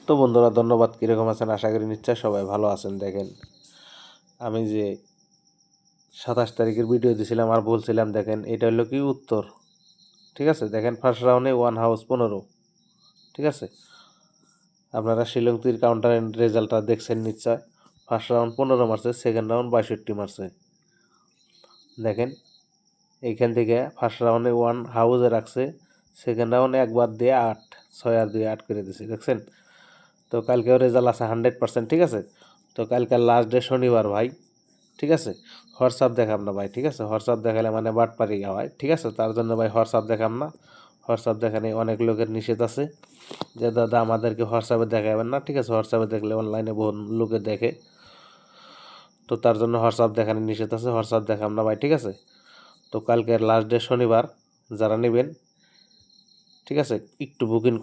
তো বন্ধুরা ধন্যবাদ। কীরকম আছেন? আশা করি নিশ্চয় সবাই ভালো আছেন। দেখেন আমি যে 27 তারিখের ভিডিও দিয়েছিলাম আর বলছিলাম, দেখেন এটা হলো কি উত্তর। ঠিক আছে, দেখেন ফার্স্ট রাউন্ডে 1 হাউস 15। ঠিক আছে, আপনারা শিলং তীর কাউন্টারের রেজাল্টটা দেখছেন নিশ্চয়। ফার্স্ট রাউন্ড 15 মারছে, সেকেন্ড রাউন্ড 62 মারছে। দেখেন এইখান থেকে ফার্স্ট রাউন্ডে 1 হাউসে রাখছে, সেকেন্ড রাউন্ডে একবার দিয়ে 8, 6 আর 2 8 করে দিয়েছে। দেখছেন? তো কালকেও রেজাল্ট আছে 100%। ঠিক আছে, তো কালকে লাস্ট ডে শনিবার ভাই। ঠিক আছে, হোয়াটসঅ্যাপ দেখাম না ভাই। ঠিক আছে, হোয়াটসঅ্যাপ দেখালে মানে বাটপারি হয়। ঠিক আছে, তার জন্য ভাই হোয়াটসঅ্যাপ দেখাম না। হোয়াটসঅ্যাপ দেখানে অনেক লোকের নিষেধ আছে যে দাদা আমাদেরকে হোয়াটসঅ্যাপে দেখাবেন না। ঠিক আছে, হোয়াটসঅ্যাপে দেখলে অনলাইনে বহু লোকে দেখে, তো তার জন্য হোয়াটসঅ্যাপ দেখানে নিষেধ আছে। হোয়াটসঅ্যাপ দেখাম না ভাই। ঠিক আছে, তো কালকের লাস্ট ডে শনিবার, যারা নেবেন ঠিক আছে একটু বুকিং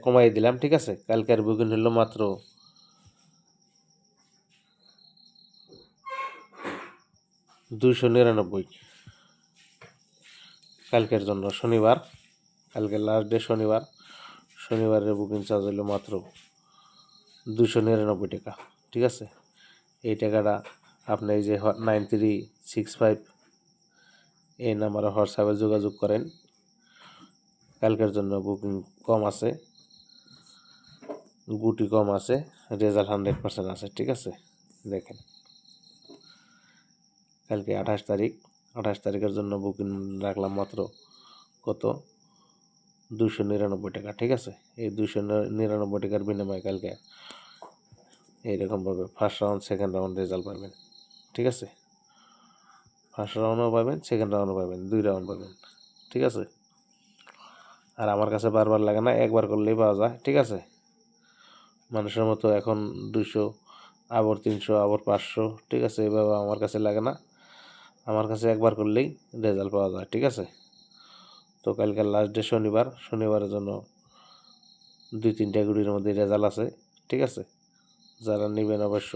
কমাই দিলাম। ঠিক আছে, কালকের বুকিং হলো মাত্র 299 কালকের জন্য, শনিবার। কালকে লাস্ট ডে শনিবার, শনিবারের বুকিং চার্জ হলো মাত্র 299 টাকা। ঠিক আছে, এই টাকাটা আপনি এই যে 9365 এই নাম্বারে হোয়াটসঅ্যাপে যোগাযোগ করেন। কালকের জন্য বুকিং কম আছে, গুটি কম আছে, রেজাল্ট 100% আছে। ঠিক আছে, দেখেন কালকে 28 তারিখ, 28 তারিখের জন্য বুকিং রাখলাম মাত্র কত, 299 টাকা। ঠিক আছে, এই 299 টাকার বিনিময়ে কালকে এইরকমভাবে first round second round result পাবেন। ঠিক আছে, ফার্স্ট রাউন্ডও পাবেন, সেকেন্ড রাউন্ডও পাবেন, 2 রাউন্ড পাবেন। ঠিক আছে, আর আমার কাছে বারবার লাগে না, একবার করলেই পাওয়া যায়। ঠিক আছে, মানুষের মতো এখন 200 আবার 300 আবার 500। ঠিক আছে, এভাবে আমার কাছে লাগে না, আমার কাছে একবার করলেই রেজাল্ট পাওয়া যায়। ঠিক আছে, তো কালকে লাস্ট ডে শনিবার, শনিবারের জন্য 2-3টা গুটির মধ্যে রেজাল্ট আছে। ঠিক আছে, যারা নেবেন অবশ্য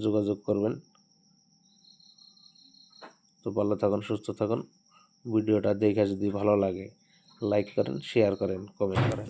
যোগাযোগ করবেন। তো ভালো থাকুন, সুস্থ থাকুন। ভিডিওটা দেখে যদি ভালো লাগে লাইক করেন, শেয়ার করেন, কমেন্ট করেন।